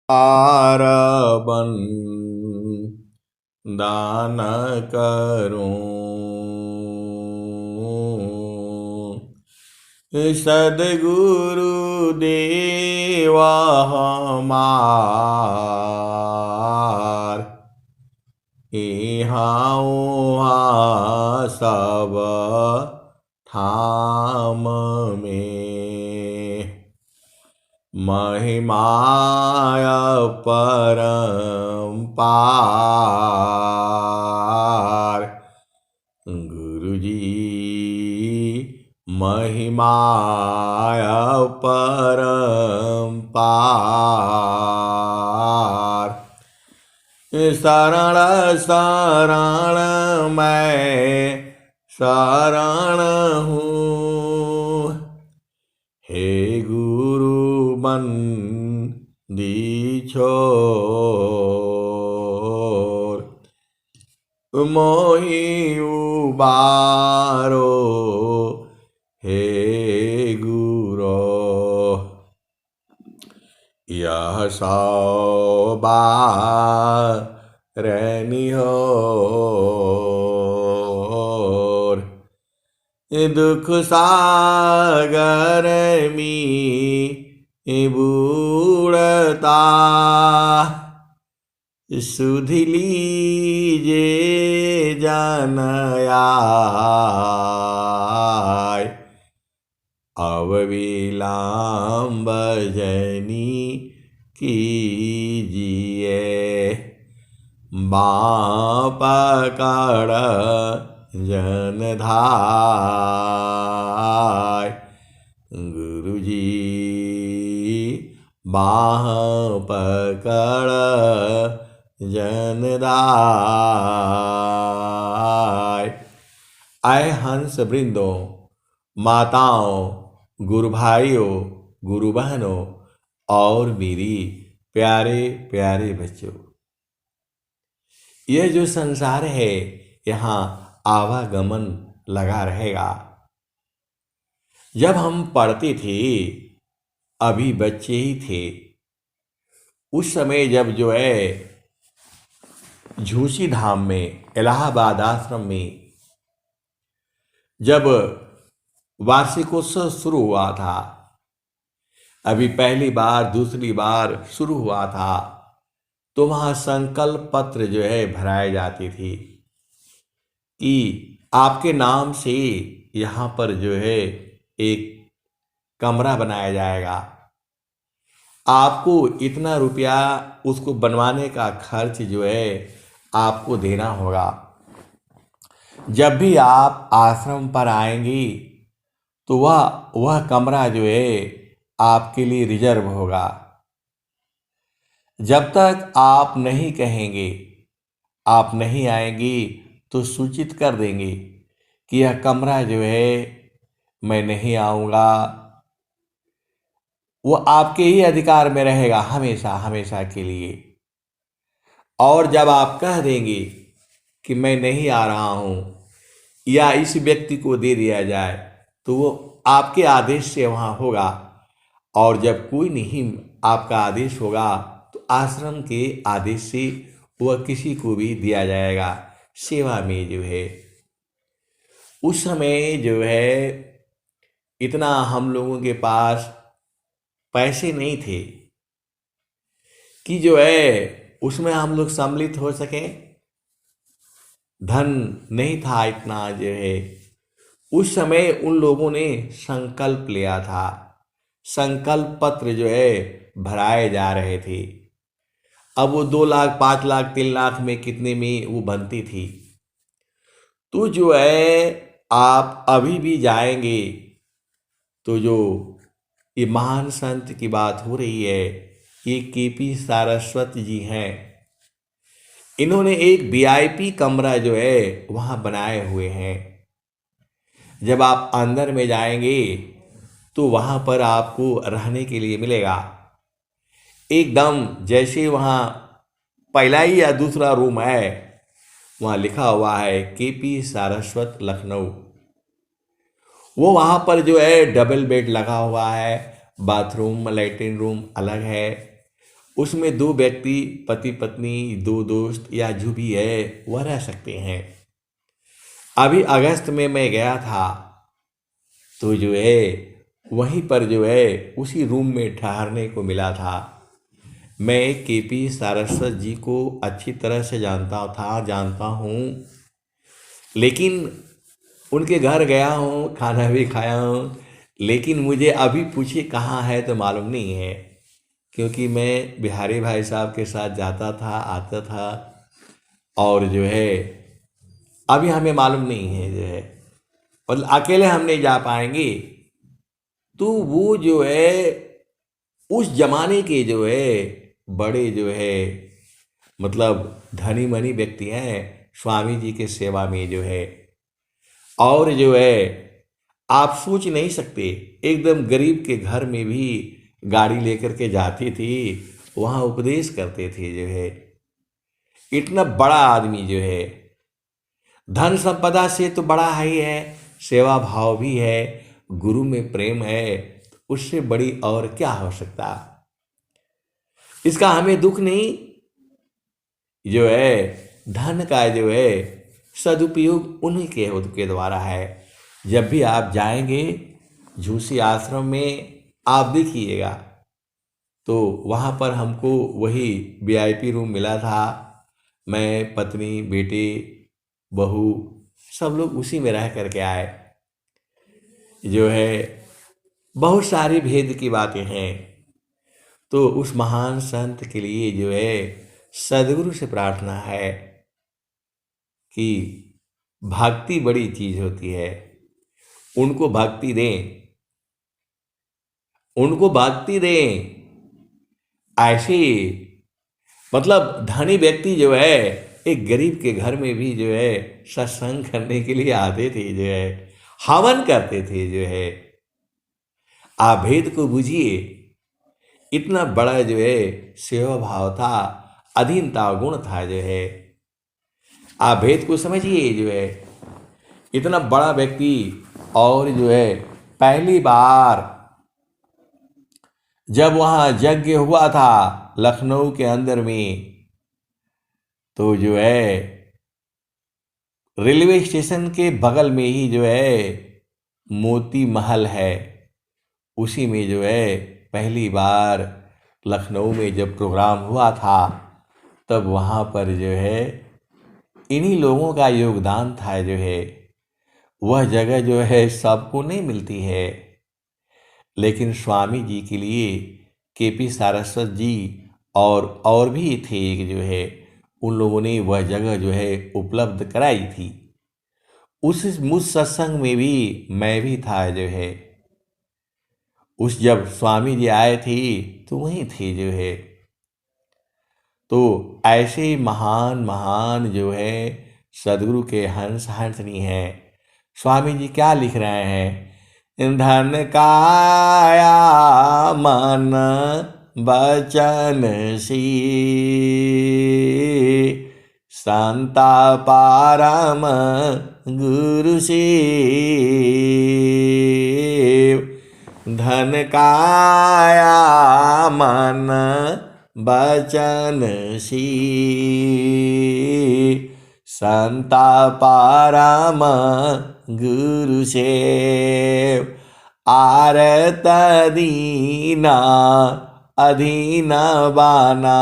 आरबन दान करूं, सदगुरु देवा हमार, इहाँ उहाँ सब ठाम में, महिमाय परम्पार। गुरुजी महिमाय परम्पार। शरण शरण मैं शरण हूँ, हे गुरु बंदी छोर, मोहि उबारो हे गुरो। यह सौबार निहोर, दुख सागर में बूढ़ता, सुधि लीजे जन आय। अब विलम्ब जनी कीजिए, बाँ पकड़ जन धाय। गुरुजी बाँ पकड़ जन धाय। आए हंस वृंदों, माताओं, गुरु भाइयों, गुरु बहनों और मेरी प्यारे प्यारे बच्चों, यह जो संसार है यहाँ आवागमन लगा रहेगा। जब हम पढ़ते थे, अभी बच्चे ही थे, उस समय जब जो है झूसी धाम में, इलाहाबाद आश्रम में जब वार्षिकोत्सव शुरू हुआ था, अभी पहली बार दूसरी बार शुरू हुआ था, तो वहाँ संकल्प पत्र जो है भराए जाती थी कि आपके नाम से यहाँ पर जो है एक कमरा बनाया जाएगा, आपको इतना रुपया उसको बनवाने का खर्च जो है आपको देना होगा। जब भी आप आश्रम पर आएंगी तो वह कमरा जो है आपके लिए रिजर्व होगा। जब तक आप नहीं कहेंगे, आप नहीं आएंगी, तो सूचित कर देंगे कि यह कमरा जो है मैं नहीं आऊँगा। वो आपके ही अधिकार में रहेगा हमेशा हमेशा के लिए। और जब आप कह देंगे कि मैं नहीं आ रहा हूँ या इस व्यक्ति को दे दिया जाए, तो वो आपके आदेश से वहाँ होगा। और जब कोई नहीं आपका आदेश होगा तो आश्रम के आदेश से वह किसी को भी दिया जाएगा सेवा में जो है। उस समय जो है इतना हम लोगों के पास पैसे नहीं थे कि जो है उसमें हम लोग सम्मिलित हो सकें। धन नहीं था इतना जो है। उस समय उन लोगों ने संकल्प लिया था, संकल्प पत्र जो है भराए जा रहे थे। अब वो 2 लाख 5 लाख 3 लाख में कितने में वो बनती थी। तो जो है आप अभी भी जाएंगे तो जो ये महान संत की बात हो रही है, ये केपी सारस्वत जी हैं। इन्होंने एक वीआईपी कमरा जो है वहाँ बनाए हुए हैं। जब आप अंदर में जाएंगे तो वहाँ पर आपको रहने के लिए मिलेगा, एकदम जैसे वहाँ पहला ही या दूसरा रूम है, वहाँ लिखा हुआ है केपी सारस्वत लखनऊ। वो वहाँ पर जो है डबल बेड लगा हुआ है, बाथरूम लैट्रिन रूम अलग है। उसमें दो व्यक्ति, पति पत्नी, दो दोस्त या जो भी है वह रह सकते हैं। अभी अगस्त में मैं गया था तो जो है वहीं पर जो है उसी रूम में ठहरने को मिला था। मैं केपी सारस्वत जी को अच्छी तरह से जानता हूँ, लेकिन उनके घर गया हूँ, खाना भी खाया हूँ, लेकिन मुझे अभी पूछिए कहाँ है तो मालूम नहीं है, क्योंकि मैं बिहारी भाई साहब के साथ जाता था आता था, और जो है अभी हमें मालूम नहीं है जो है, मतलब अकेले हम नहीं जा पाएंगे। तो वो जो है उस जमाने के जो है बड़े जो है मतलब धनी मनी व्यक्ति हैं, स्वामी जी के सेवा में जो है, और जो है आप सोच नहीं सकते, एकदम गरीब के घर में भी गाड़ी लेकर के जाती थी, वहाँ उपदेश करते थे जो है। इतना बड़ा आदमी जो है, धन संपदा से तो बड़ा ही है, सेवा भाव भी है, गुरु में प्रेम है, तो उससे बड़ी और क्या हो सकता। इसका हमें दुख नहीं, जो है धन का जो है सदुपयोग उन्हीं के द्वारा है। जब भी आप जाएंगे झूसी आश्रम में आप देखिएगा, तो वहाँ पर हमको वही वीआईपी रूम मिला था। मैं, पत्नी, बेटे, बहू, सब लोग उसी में रह करके आए। जो है बहुत सारी भेद की बातें हैं। तो उस महान संत के लिए जो है सदगुरु से प्रार्थना है कि भक्ति बड़ी चीज होती है, उनको भक्ति दें, उनको भक्ति दें। ऐसे मतलब धनी व्यक्ति जो है एक गरीब के घर में भी जो है सत्संग करने के लिए आते थे, जो है हवन करते थे जो है। आप भेद को बुझिए, इतना बड़ा जो है सेवा भाव था, अधीनता गुण था जो है। आप भेद को समझिए जो है, इतना बड़ा व्यक्ति, और जो है पहली बार जब वहाँ यज्ञ हुआ था लखनऊ के अंदर में, तो जो है रेलवे स्टेशन के बगल में ही जो है मोती महल है, उसी में जो है पहली बार लखनऊ में जब प्रोग्राम हुआ था, तब वहाँ पर जो है इन्हीं लोगों का योगदान था जो है। वह जगह जो है सबको नहीं मिलती है, लेकिन स्वामी जी के लिए केपी सारस्वत जी और भी थे एक जो है, उन लोगों ने वह जगह जो है उपलब्ध कराई थी। उस मुझ सत्संग में भी मैं भी था जो है। उस जब स्वामी जी आए थे तो वहीं थे जो है। तो ऐसे महान महान जो है सदगुरु के हंस हंसनी हैं। स्वामी जी क्या लिख रहे हैं? धन काया मन वचन सी संता पारम गुरु से। धन काया मन वचन सी संता पारम गुरु से। आरत दीना अधीन बाना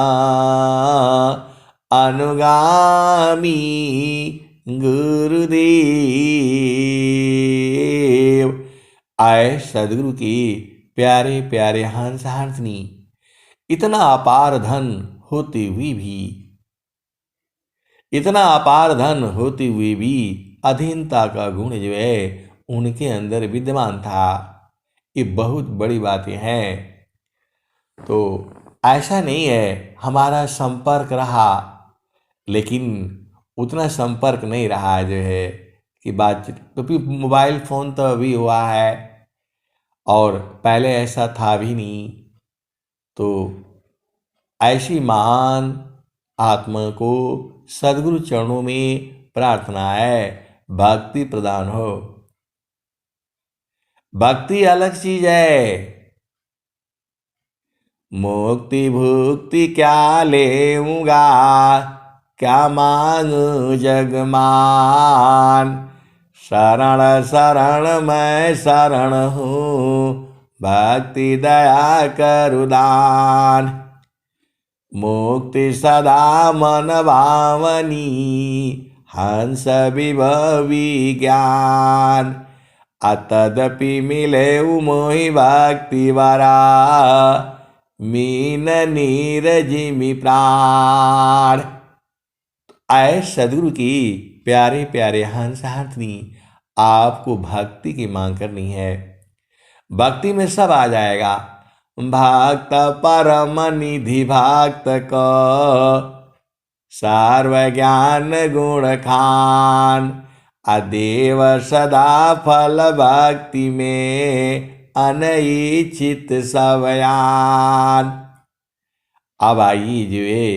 अनुगामी गुरुदेव। आए सदगुरु की प्यारे प्यारे हंस हंसनी, इतना अपार धन होते हुए भी, इतना अपार धन होते हुए भी अधीनता का गुण जो है उनके अंदर विद्यमान था। ये बहुत बड़ी बातें हैं। तो ऐसा नहीं है हमारा संपर्क रहा, लेकिन उतना संपर्क नहीं रहा जो है कि बातचीत, क्योंकि मोबाइल फ़ोन तो अभी हुआ है और पहले ऐसा था भी नहीं। तो ऐसी महान आत्मा को सदगुरु चरणों में प्रार्थना है, भक्ति प्रदान हो। भक्ति अलग चीज है, मुक्ति भुक्ति क्या लेऊंगा, क्या मांगू जगमान। शरण शरण मैं शरण हूँ, भक्ति दया करु दान। मुक्ति सदा मन भावनी, हंस विभवी ज्ञान। अतदपि मिले मोहि भक्ति वरा, मीन नीरजिमि प्राण। आए सदगुरु की प्यारे प्यारे हंस हाथनी, आपको भक्ति की मांग करनी है। भक्ति में सब आ जाएगा। भक्त परम निधि भक्त को, सर्व ज्ञान गुण खान। अदेव सदा फल भक्ति में, अनइच्छित सबयान। अब आइए जो है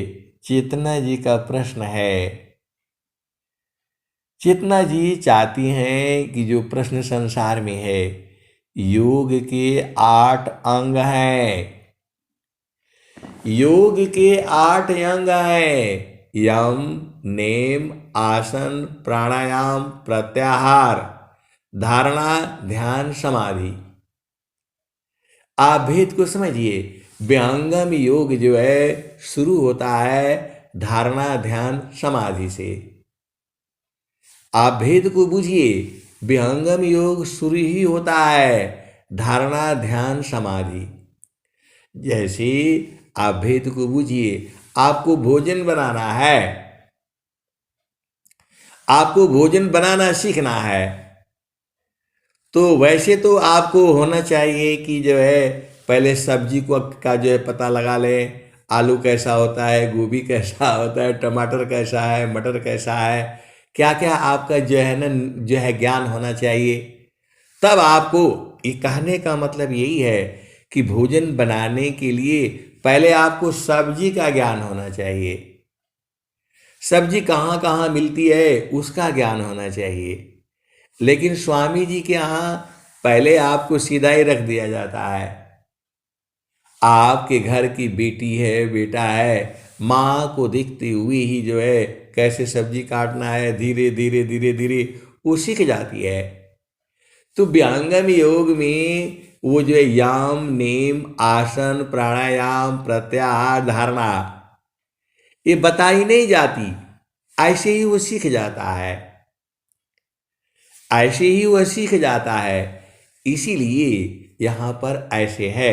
चेतना जी का प्रश्न है। चेतना जी चाहती हैं कि जो प्रश्न संसार में है, योग के 8 अंग हैं। योग के 8 अंग हैं। यम, नेम, आसन, प्राणायाम, प्रत्याहार, धारणा, ध्यान, समाधि। आप भेद को समझिए। विहंगम योग जो है शुरू होता है धारणा, ध्यान, समाधि से। आप भेद को बुझिए। विहंगम योग शुरू ही होता है धारणा, ध्यान, समाधि। जैसे आप भेद को बुझिए। आपको भोजन बनाना है, आपको भोजन बनाना सीखना है, तो वैसे तो आपको होना चाहिए कि जो है पहले सब्जी को का जो है पता लगा लें। आलू कैसा होता है, गोभी कैसा होता है, टमाटर कैसा है, मटर कैसा है, क्या क्या आपका जो है ना जो है ज्ञान होना चाहिए। तब आपको, ये कहने का मतलब यही है कि भोजन बनाने के लिए पहले आपको सब्जी का ज्ञान होना चाहिए। सब्जी कहाँ कहाँ मिलती है उसका ज्ञान होना चाहिए। लेकिन स्वामी जी के यहाँ पहले आपको सीधा ही रख दिया जाता है। आपके घर की बेटी है, बेटा है, माँ को दिखते हुए ही जो है कैसे सब्जी काटना है, धीरे धीरे धीरे धीरे वो सीख जाती है। तो व्यंगम योग में वो जो है याम, नेम, आसन, प्राणायाम, प्रत्याहार, धारणा, ये बताई नहीं जाती, ऐसे ही वो सीख जाता है, ऐसे ही वह सीख जाता है। इसीलिए यहाँ पर ऐसे है।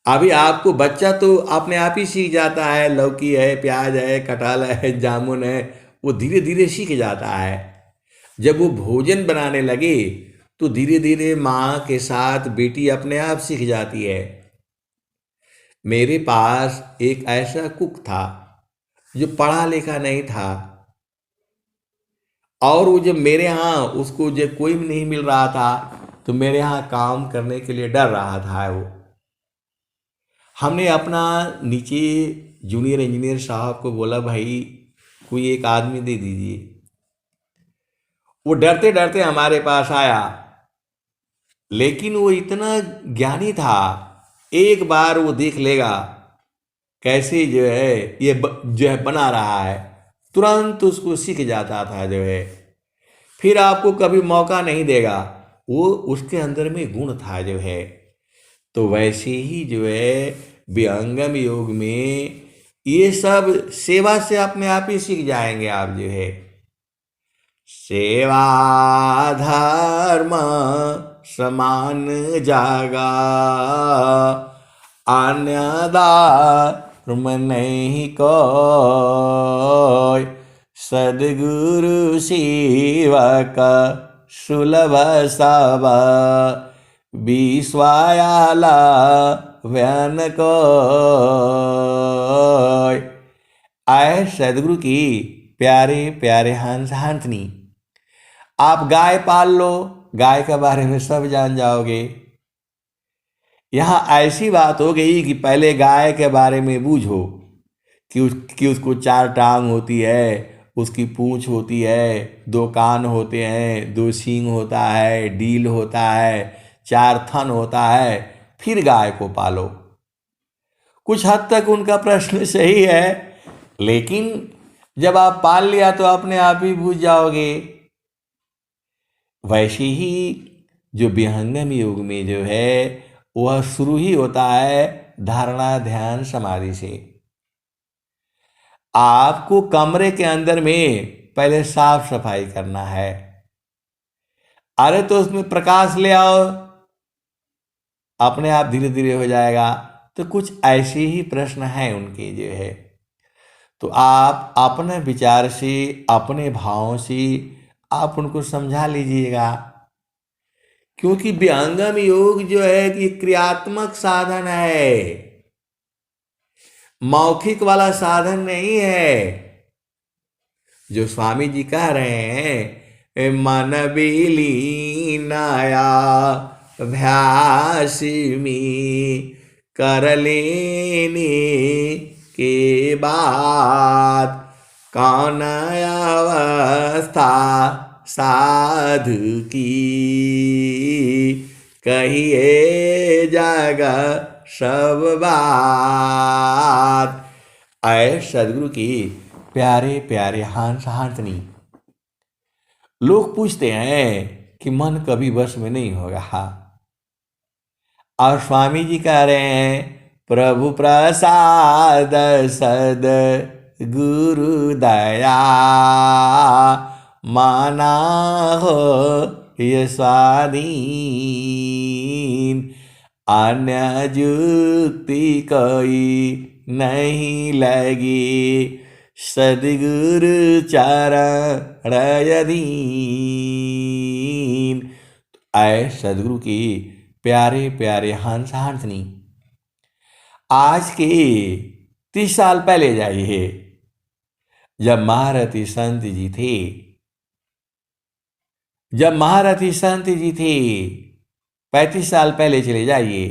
अभी आपको बच्चा तो अपने आप ही सीख जाता है। लौकी है, प्याज है, कटहल है, जामुन है, वो धीरे धीरे सीख जाता है। जब वो भोजन बनाने लगे तो धीरे धीरे माँ के साथ बेटी अपने आप सीख जाती है। मेरे पास एक ऐसा कुक था जो पढ़ा लिखा नहीं था, और वो जब मेरे यहाँ उसको जब कोई भी नहीं मिल रहा था तो मेरे यहाँ काम करने के लिए डर रहा था वो। हमने अपना नीचे जूनियर इंजीनियर साहब को बोला, भाई कोई एक आदमी दे दीजिए। वो डरते डरते हमारे पास आया, लेकिन वो इतना ज्ञानी था, एक बार वो देख लेगा कैसे जो है ये जो है बना रहा है, तुरंत उसको सीख जाता था जो है। फिर आपको कभी मौका नहीं देगा, वो उसके अंदर में गुण था जो है। तो वैसे ही जो है विहंगम योग में ये सब सेवा से अपने आप ही सीख जाएंगे आप जो है। सेवा धर्म समान जागा, अन्यदा धर्म नहीं कोई। सदगुरु सेवक सुलभ सब, विश्वायाला व्यन को। आए सदगुरु की प्यारे प्यारे हंस हाथनी, आप गाय पाल लो, गाय के बारे में सब जान जाओगे। यहाँ ऐसी बात हो गई कि पहले गाय के बारे में बूझो कि उसको 4 टांग होती है, उसकी पूंछ होती है, 2 कान होते हैं, 2 सींग होता है, डील होता है, 4 थन होता है। फिर गाय को पालो। कुछ हद तक उनका प्रश्न सही है, लेकिन जब आप पाल लिया तो अपने आप ही भूल जाओगे। वैसे ही जो विहंगम योग में जो है वह शुरू ही होता है धारणा ध्यान समाधि से। आपको कमरे के अंदर में पहले साफ सफाई करना है। अरे तो उसमें प्रकाश ले आओ, अपने आप धीरे धीरे हो जाएगा। तो कुछ ऐसे ही प्रश्न हैं उनके जो है। तो आप अपने विचार से अपने भावों से आप उनको समझा लीजिएगा, क्योंकि विहंगम योग जो है कि क्रियात्मक साधन है, मौखिक वाला साधन नहीं है। जो स्वामी जी कह रहे हैं, मन विलीनाया अभ्यास में कर लेने के बाद कौन अवस्था साधु की, कहिए जग सब बात। आए सदगुरु की प्यारे प्यारे हंस हंसनी। लोग पूछते हैं कि मन कभी वश में नहीं होगा, और स्वामी जी कह रहे हैं प्रभु प्रसाद सद गुरु दया माना हो ये स्वाधीन, अन्य जुक्ति कोई नहीं लगी सदगुरु चरण अधीन। आए सदगुरु की प्यारे प्यारे हंस हंसनी। आज के 30 साल पहले जाइए, जब महारथी संत जी थे, जब महारथी संत जी थे 35 साल पहले चले जाइए,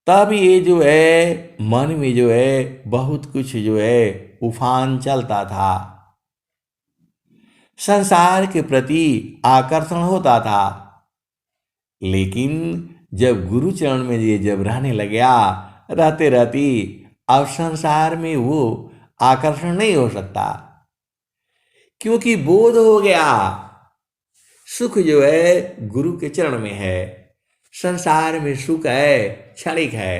तब ये जो है मन में जो है बहुत कुछ जो है उफान चलता था, संसार के प्रति आकर्षण होता था। लेकिन जब गुरु चरण में ये जब रहने लग गया, रहते रहते अब संसार में वो आकर्षण नहीं हो सकता, क्योंकि बोध हो गया सुख जो है गुरु के चरण में है। संसार में सुख है क्षणिक है।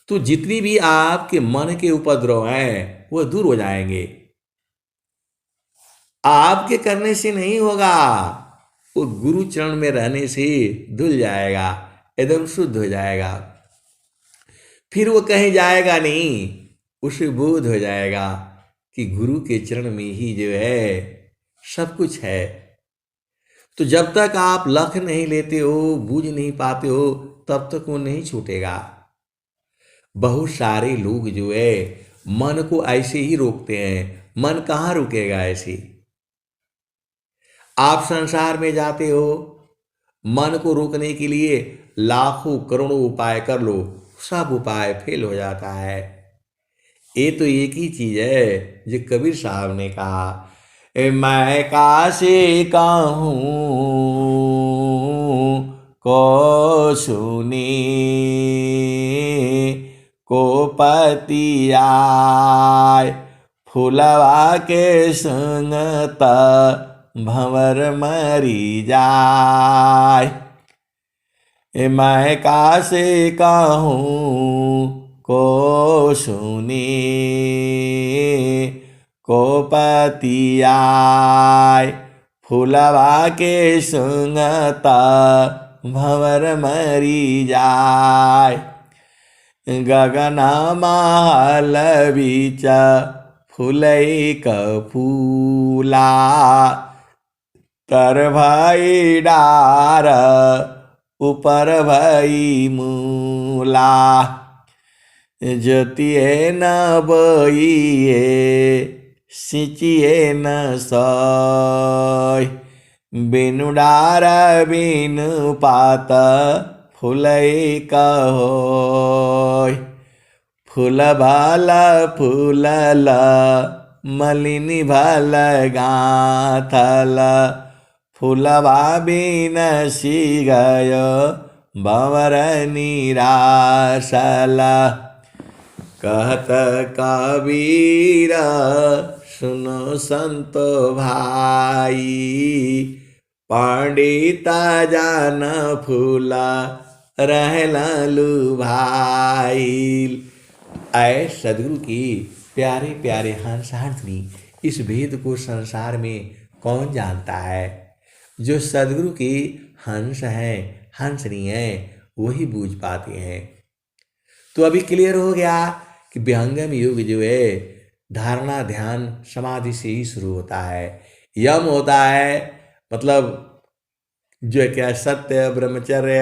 तो जितनी भी आपके मन के उपद्रव हैं वो दूर हो जाएंगे। आपके करने से नहीं होगा, वो गुरु चरण में रहने से धुल जाएगा, एकदम शुद्ध हो जाएगा। फिर वो कहीं जाएगा नहीं, उसे बोध हो जाएगा कि गुरु के चरण में ही जो है सब कुछ है। तो जब तक आप लख नहीं लेते हो, बूझ नहीं पाते हो, तब तक वो नहीं छूटेगा। बहुत सारे लोग जो है मन को ऐसे ही रोकते हैं। मन कहाँ रुकेगा ऐसे? आप संसार में जाते हो, मन को रोकने के लिए लाखों करोड़ों उपाय कर लो, सब उपाय फेल हो जाता है। ये तो एक ही चीज है जो कबीर साहब ने कहा, मैं कासे कहूँ को सुने को पति आय, फुलवा के संगत भंवर मरी जाय। मैं कासे कहूँ को सुने को पति आय, फुलवा के संगत भंवर मरी जाय। गगन महल बीच फुलई क फूला, तर भई डार ऊपर भई मूला। जोतिए न बोइए सिंचिए न सोय, बिनु डार बिनु पात फुलई कहोय। फूल भल फूलल मलिनी भल गाथल, फूलवा बिन सी गयो बंवर निराशला। कहत कबीर सुनो संतो भाई, पंडिता जान फूला रहलू भाई। ऐ सदगुरु की प्यारे प्यारे हंस हंसनी, इस भेद को संसार में कौन जानता है? जो सदगुरु की हंस हैं, हंसनी हैं, वही बूझ पाते हैं। तो अभी क्लियर हो गया कि विहंगम युग जो है धारणा ध्यान समाधि से ही शुरू होता है। यम होता है मतलब जो क्या सत्य ब्रह्मचर्य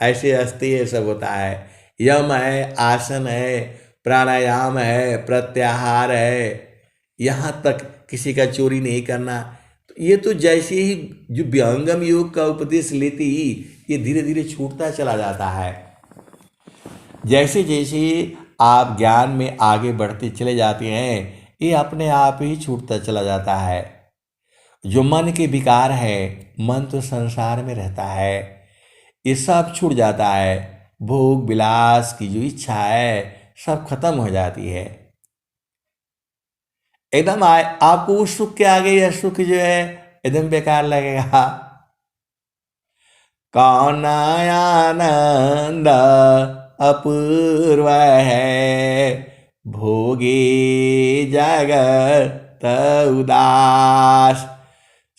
ऐसे अस्ति ये सब होता है। यम है, आसन है, प्राणायाम है, प्रत्याहार है, यहाँ तक किसी का चोरी नहीं करना। तो ये तो जैसे ही जो विहंगम योग का उपदेश लेते ही ये धीरे धीरे छूटता चला जाता है। जैसे जैसे आप ज्ञान में आगे बढ़ते चले जाते हैं, ये अपने आप ही छूटता चला जाता है। जो मन के विकार है, मन तो संसार में रहता है, ये सब छूट जाता है। भोग विलास की जो इच्छा है सब खत्म हो जाती है। एकदम आपको उस सुख के आगे यह सुख जो है एकदम बेकार लगेगा। कौन आनंद अपूर्व है, भोगे जगत उदास।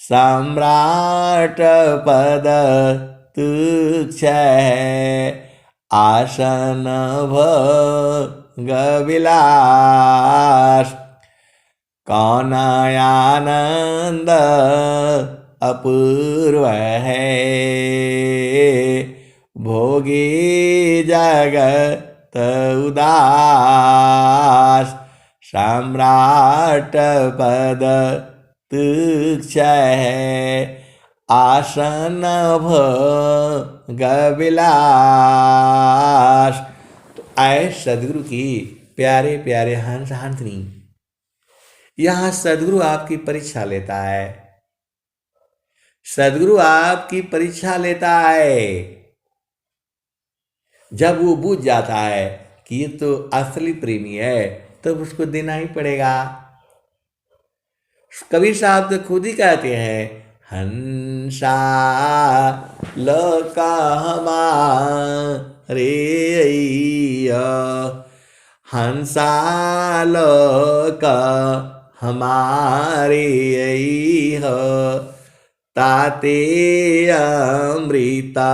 सम्राट पद तुच्छ है, आसन भोग विलास। कौन आनंद अपूर्व है, भोगी जगत उदास। सम्राट पद तुच्छ है, आसन भोग विलास। तो आए सदगुरु की प्यारे प्यारे हंस हंसनी, यहाँ सदगुरु आपकी परीक्षा लेता है। सदगुरु आपकी परीक्षा लेता है। जब वो बूझ जाता है कि ये तो असली प्रेमी है, तब उसको देना ही पड़ेगा। कबीर साहब तो खुद ही कहते हैं, हंसा लोका हमारे अइया, हंसा लोका हमारे अइया। ताते अमृता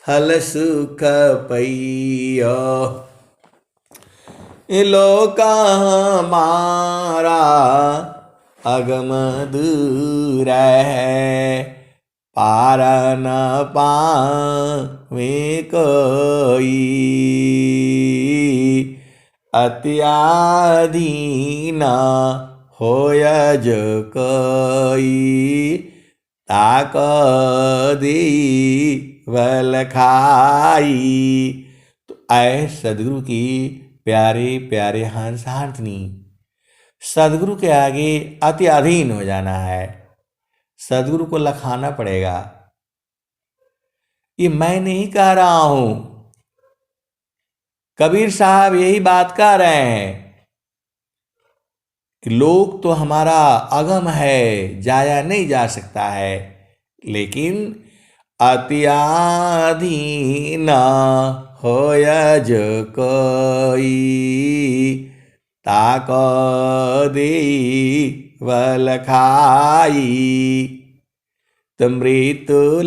फल सुख पैया। लोका हमारा अगम दूर है, पार न पावे कोई। अत्याधीन होय जो कोई, ताक देवल खाई। तो ऐ सदगुरु की प्यारे प्यारे हंस हंसनी, सदगुरु के आगे अति अधीन हो जाना है। सदगुरु को लखाना पड़ेगा। ये मैं नहीं कह रहा हूं, कबीर साहब यही बात कह रहे हैं कि लोक तो हमारा अगम है, जाया नहीं जा सकता है, लेकिन अत्याधीन होय जो कोई, ताक देवल खाई। तो मृत्युलोकसी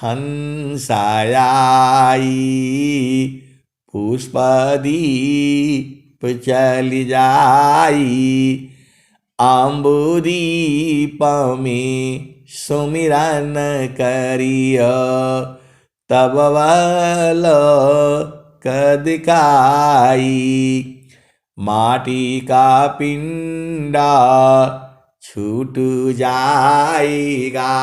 हंसायाई, पुष्पदीप चली जाई। अम्बुदीप में सुमिरन करियो, तब लोक दिखाई। माटी का पिंडा छूट जाएगा,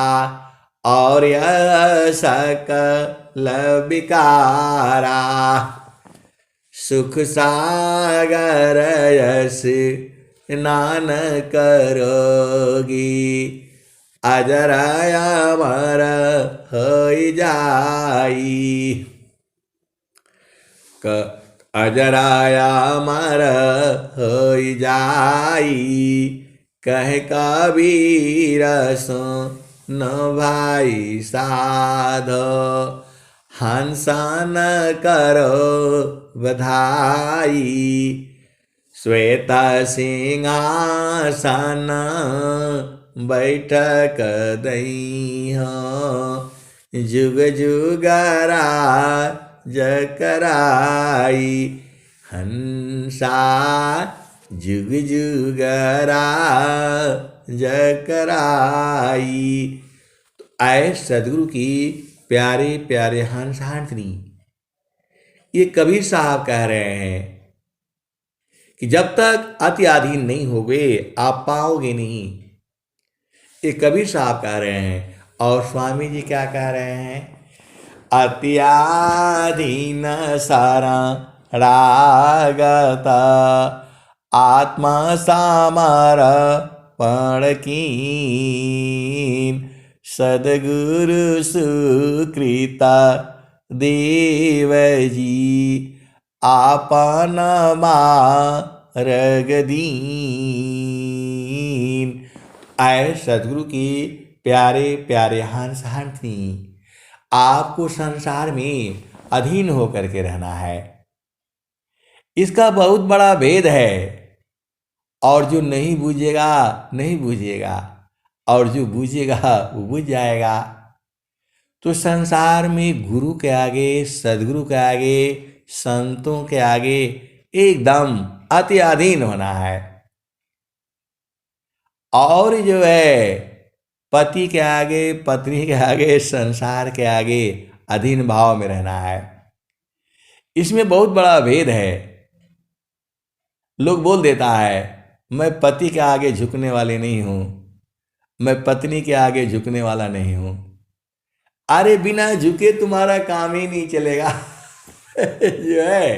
और यह सकल विकारा। सुख सागर यस स्नान करोगी, अजराय अमर होइ जाई। अजराय अमर होइ जाई, कह कबीर सुन भाई साध। हंसन करो बधाई, श्वेत सिंहासन बैठक दई। जुग जुग राज कराई, हंसा जुग जुग राज कराई। तो आए सदगुरु की प्यारे प्यारे हंस हांसनी, ये कबीर साहब कह रहे हैं कि जब तक अति अधीन नहीं होगे आप पाओगे नहीं। ये कबीर साहब कह रहे हैं। और स्वामी जी क्या कह रहे हैं? अति अधीन शरणागत, आत्मा समर्पण कीन। सदगुरु सुकृत देव जी, आपन मार्ग दीन। आए सदगुरु की प्यारे प्यारे हंस हंसनी, आपको संसार में अधीन होकर के रहना है। इसका बहुत बड़ा भेद है। और जो नहीं बूझेगा नहीं बूझेगा, और जो बूझेगा वो बूझ जाएगा। तो संसार में गुरु के आगे, सदगुरु के आगे, संतों के आगे एकदम अति अधीन होना है। और जो है पति के आगे, पत्नी के आगे, संसार के आगे अधीन भाव में रहना है। इसमें बहुत बड़ा भेद है। लोग बोल देता है मैं पति के आगे झुकने वाले नहीं हूं, मैं पत्नी के आगे झुकने वाला नहीं हूं। अरे बिना झुके तुम्हारा काम ही नहीं चलेगा। जो है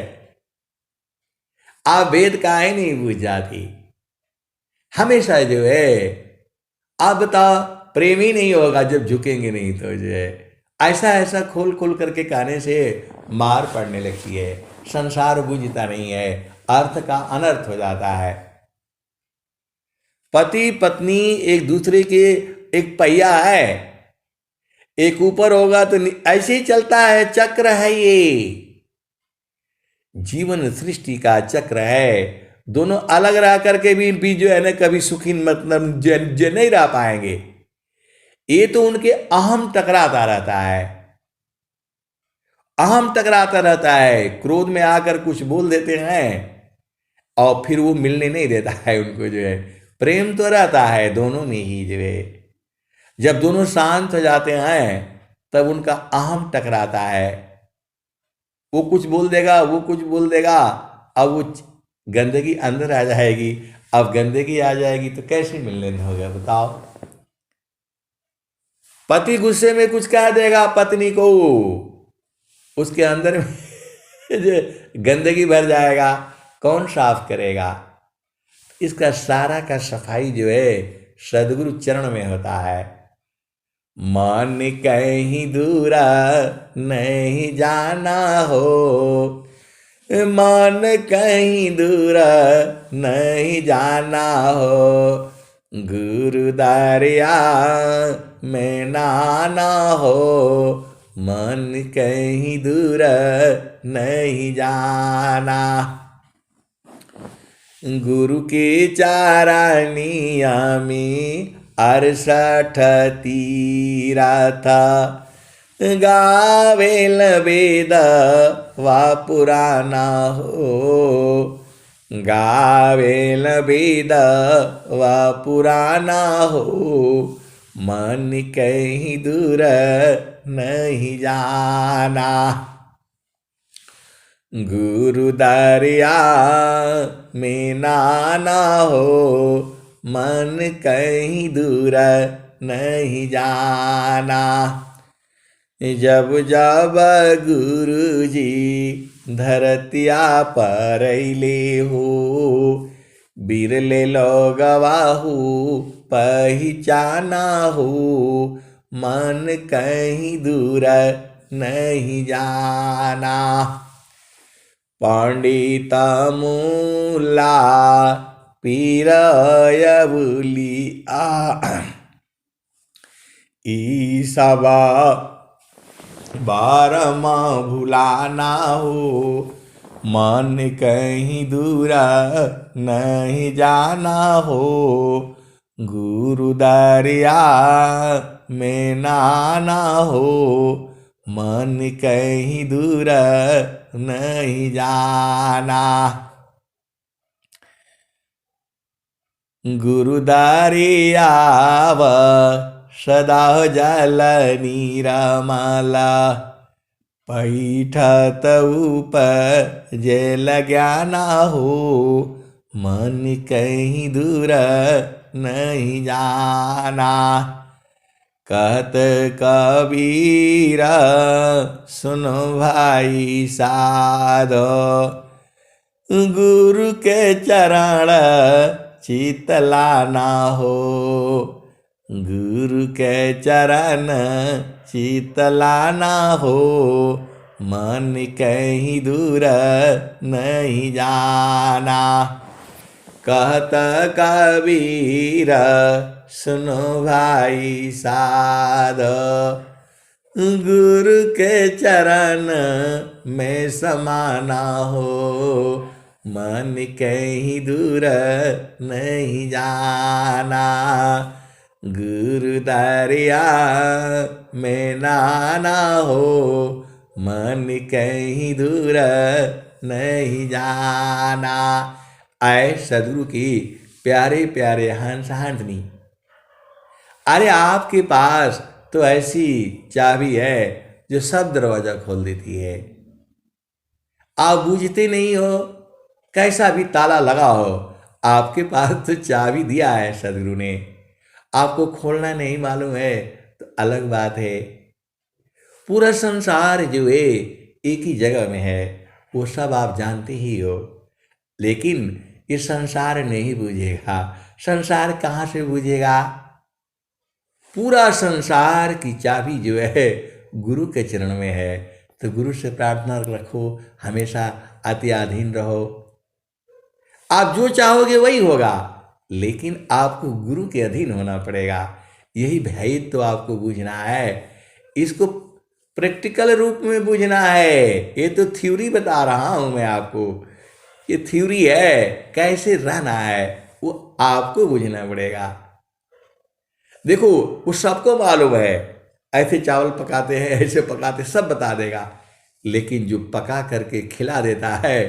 आप भेद का ही नहीं बूझ जाती। हमेशा जो है आप बताओ प्रेम ही नहीं होगा जब झुकेंगे नहीं तो जो है ऐसा ऐसा खोल खोल करके कहने से मार पड़ने लगती है। संसार बूझता नहीं है, अर्थ का अनर्थ हो जाता है। पति पत्नी एक दूसरे के एक पहिया है, एक ऊपर होगा तो ऐसे ही चलता है, चक्र है ये। जीवन सृष्टि का चक्र है। दोनों अलग रह करके भी जो है ना कभी सुखी मतलब जो नहीं रह पाएंगे। ये तो उनके अहम टकराता रहता है, अहम टकराता रहता है। क्रोध में आकर कुछ बोल देते हैं और फिर वो मिलने नहीं देता है उनको। जो है प्रेम तो रहता है दोनों में ही। जो है जब दोनों शांत हो जाते हैं तब उनका अहम टकराता है। वो कुछ बोल देगा, वो कुछ बोल देगा, अब वो गंदगी अंदर आ जाएगी। अब गंदगी आ जाएगी तो कैसे मिलने होगा बताओ। पति गुस्से में कुछ कह देगा पत्नी को, उसके अंदर में जो गंदगी भर जाएगा, कौन साफ करेगा? इसका सारा का सफाई जो है सदगुरु चरण में होता है। मन कहीं दूर नहीं जाना हो, मन कहीं दूर नहीं जाना हो, गुरु दरिया में नाना हो, मन कहीं दूर नहीं जाना। गुरु के चारणिया में 68 तीरथ, गावेल वेद वा पुराना हो, गावेल वेद वा पुराना हो, मन कहीं दूर नहीं जाना। गुरु दरिया में नाना हो, मन कहीं दूर नहीं जाना। जब जब गुरु जी धरतिया पर ले हो, बिरले लोगवाहू पहचाना हो, मन कहीं दूर नहीं जाना। पंडित मूला पीर बुलिया, ई सब बारमा भुलाना हो, मन कहीं दूर नहीं जाना हो। गुरु दरिया में नहाना हो, मन कहीं दूर नहीं जाना। गुरु दरिया सदा जल निरमल, पैठत उपजेल ज्ञाना हो, मन कहीं दूर नहीं जाना। कहत कबीर सुनो भाई साधो, गुरु के चरण चित लाना हो, गुरु के चरण चित लाना हो, मन कहीं दूर नहीं जाना। कहत कबीर सुनो भाई साधो, गुरु के चरण में समाना हो, मन कहीं दूर नहीं जाना। गुरु दरिया में नहाना हो, मन कहीं दूर नहीं जाना। आए सदगुरु की प्यारे प्यारे हंस हंसनी, अरे आपके पास तो ऐसी चाबी है जो सब दरवाजा खोल देती है। आप बूझते नहीं हो, कैसा भी ताला लगा हो, आपके पास तो चाबी दिया है सदगुरु ने। आपको खोलना नहीं मालूम है तो अलग बात है। पूरा संसार जो है एक ही जगह में है, वो सब आप जानते ही हो, लेकिन ये संसार नहीं बूझेगा। संसार कहाँ से बूझेगा? पूरा संसार की चाबी जो है गुरु के चरण में है। तो गुरु से प्रार्थना रखो, हमेशा अत्याधीन रहो। आप जो चाहोगे वही होगा, लेकिन आपको गुरु के अधीन होना पड़ेगा। यही भेद तो आपको बूझना है, इसको प्रैक्टिकल रूप में बूझना है। ये तो थ्योरी बता रहा हूँ मैं आपको, ये थ्योरी है, कैसे रहना है वो आपको बूझना पड़ेगा। देखो वो सबको मालूम है, ऐसे चावल पकाते हैं, ऐसे पकाते, सब बता देगा, लेकिन जो पका करके खिला देता है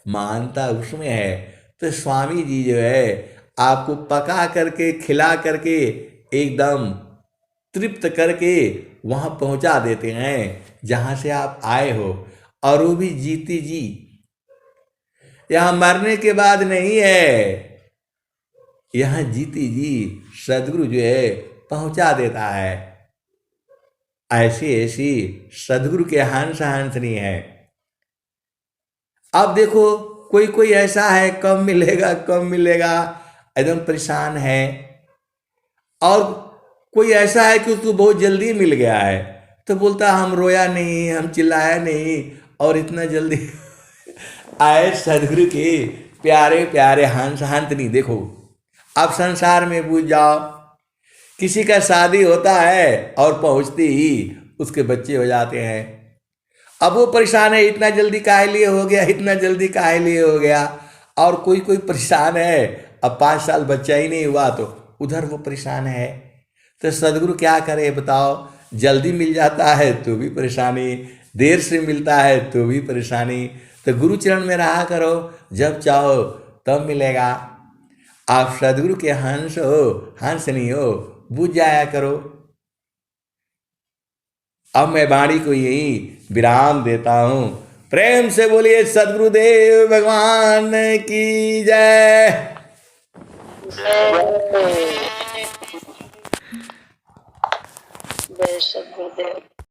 मानता उसमें है। तो स्वामी जी जो है आपको पका करके खिला करके एकदम तृप्त करके वहाँ पहुँचा देते हैं जहाँ से आप आए हो, और वो भी जीती जी। यहाँ मरने के बाद नहीं है, यहाँ जीती जी सदगुरु जो है पहुँचा देता है। ऐसी ऐसी सदगुरु के हंस हंसनी है। अब देखो कोई कोई ऐसा है, कब मिलेगा कब मिलेगा, एकदम परेशान है, और कोई ऐसा है कि उसको बहुत जल्दी मिल गया है तो बोलता हम रोया नहीं, हम चिल्लाया नहीं, और इतना जल्दी आए सदगुरु के प्यारे प्यारे हंस हंसनी। देखो अब संसार में बूझ जाओ, किसी का शादी होता है और पहुंचते ही उसके बच्चे हो जाते हैं। अब वो परेशान है, इतना जल्दी काहे लिए हो गया, इतना जल्दी काहे लिए हो गया। और कोई कोई परेशान है, अब 5 साल बच्चा ही नहीं हुआ तो उधर वो परेशान है। तो सदगुरु क्या करे बताओ? जल्दी मिल जाता है तो भी परेशानी, देर से मिलता है तो भी परेशानी। तो गुरु चरण में रहा करो, जब चाहो तब मिलेगा। आप सदगुरु के हंस हो, हंसनी हो, बुझ जाया करो। अब मैं वाणी को यही विराम देता हूँ। प्रेम से बोलिए सदगुरुदेव भगवान की जय। जय सदगुरुदेव।